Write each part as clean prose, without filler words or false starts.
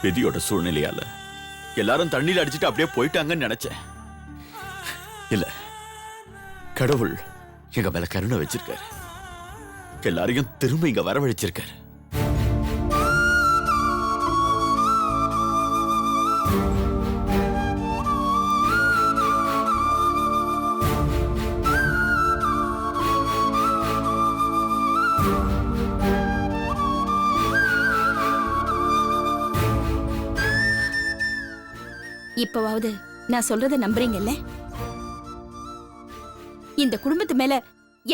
விதியோட சூழ்நிலையால எல்லாரும் தண்ணியில அடிச்சுட்டு அப்படியே போயிட்டாங்கன்னு நினைச்சேன். இல்ல, கடவுள் எங்க மேல கருணை வச்சிருக்காரு. எல்லாரையும் திரும்ப இங்க வரவழைச்சிருக்காரு. இப்பவாவது நான் சொல்றத நம்புறீங்கல்ல? இந்த குடும்பத்து மேல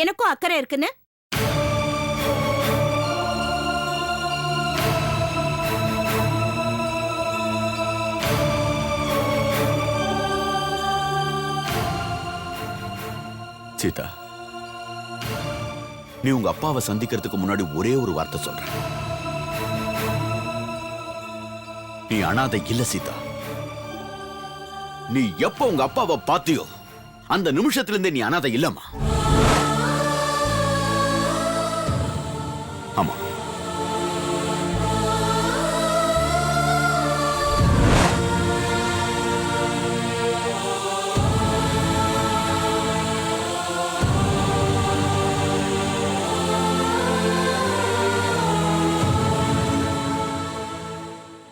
எனக்கும் அக்கறை இருக்குன்னு. சீதா, நீ உங்க அப்பாவை சந்திக்கிறதுக்கு முன்னாடி ஒரே ஒரு வார்த்தை சொல்ற. நீ அனாதை இல்ல சீதா. நீ எப்ப உங்க அப்பாவை பாத்தியோ அந்த நிமிஷத்துல இருந்தே நீ அனாதை இல்லம்மா. ஆமா,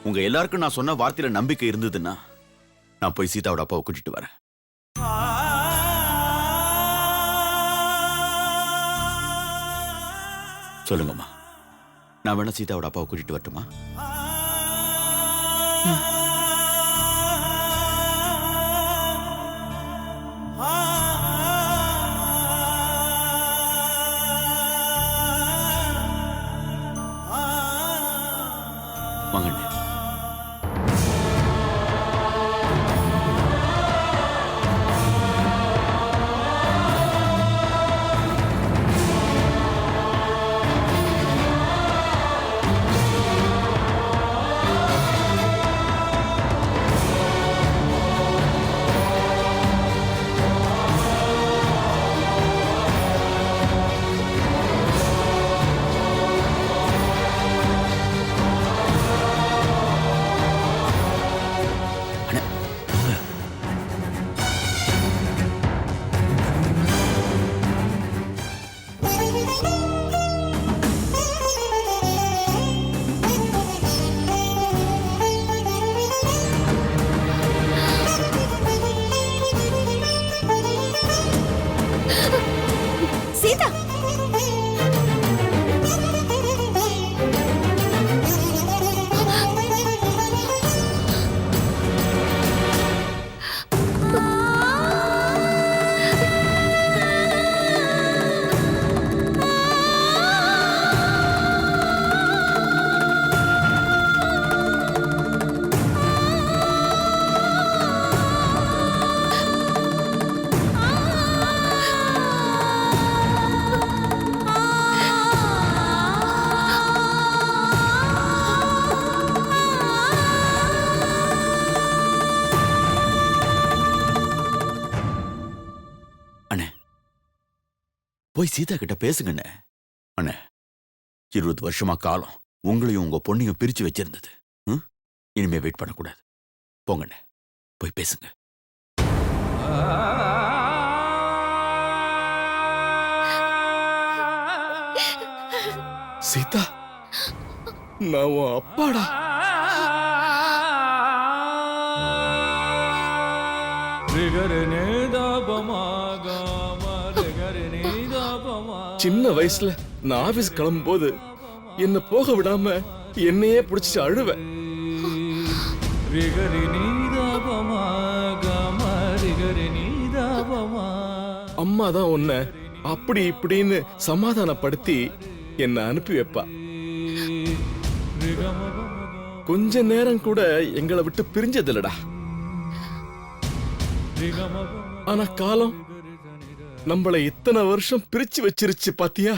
உங்க எல்லாருக்கும் நான் சொன்ன வார்த்தையில நம்பிக்கை இருந்ததுன்னா நான் போய் சீதாவோட அப்பாவை கூட்டிட்டு வரேன். சொல்லுங்கம்மா, நான் வேணா சீதாவோட அப்பாவை கூட்டிட்டு வரட்டுமா? வாங்க. சீதா, போய் சீதா கிட்ட பேசுங்கண்ணே. அண்ணே, 20 வருஷமா காலம் உங்களையும் உங்க பொண்ணையும் பிரிச்சு வச்சிருந்தது. இனிமே வெயிட் பண்ணக்கூடாது. போங்கண்ணே, போய் பேசுங்க. சீதா, நான் உன் அப்பாடா. சின்ன வயசுல நான் ஆபீஸ் கிளம்பும் போது என்ன போக விடாம என்னையே புடிச்சு அழுவேன். அம்மா தான் உன்னை அப்படி இப்படின்னு சமாதானப்படுத்தி என்ன அனுப்பி வைப்பா. கொஞ்ச நேரம் கூட எங்களை விட்டு பிரிஞ்சதில்லடா. ஆனா காலம் நம்மளை இத்தனை வருஷம் பிரிச்சு வச்சிருச்சு பாத்தியா?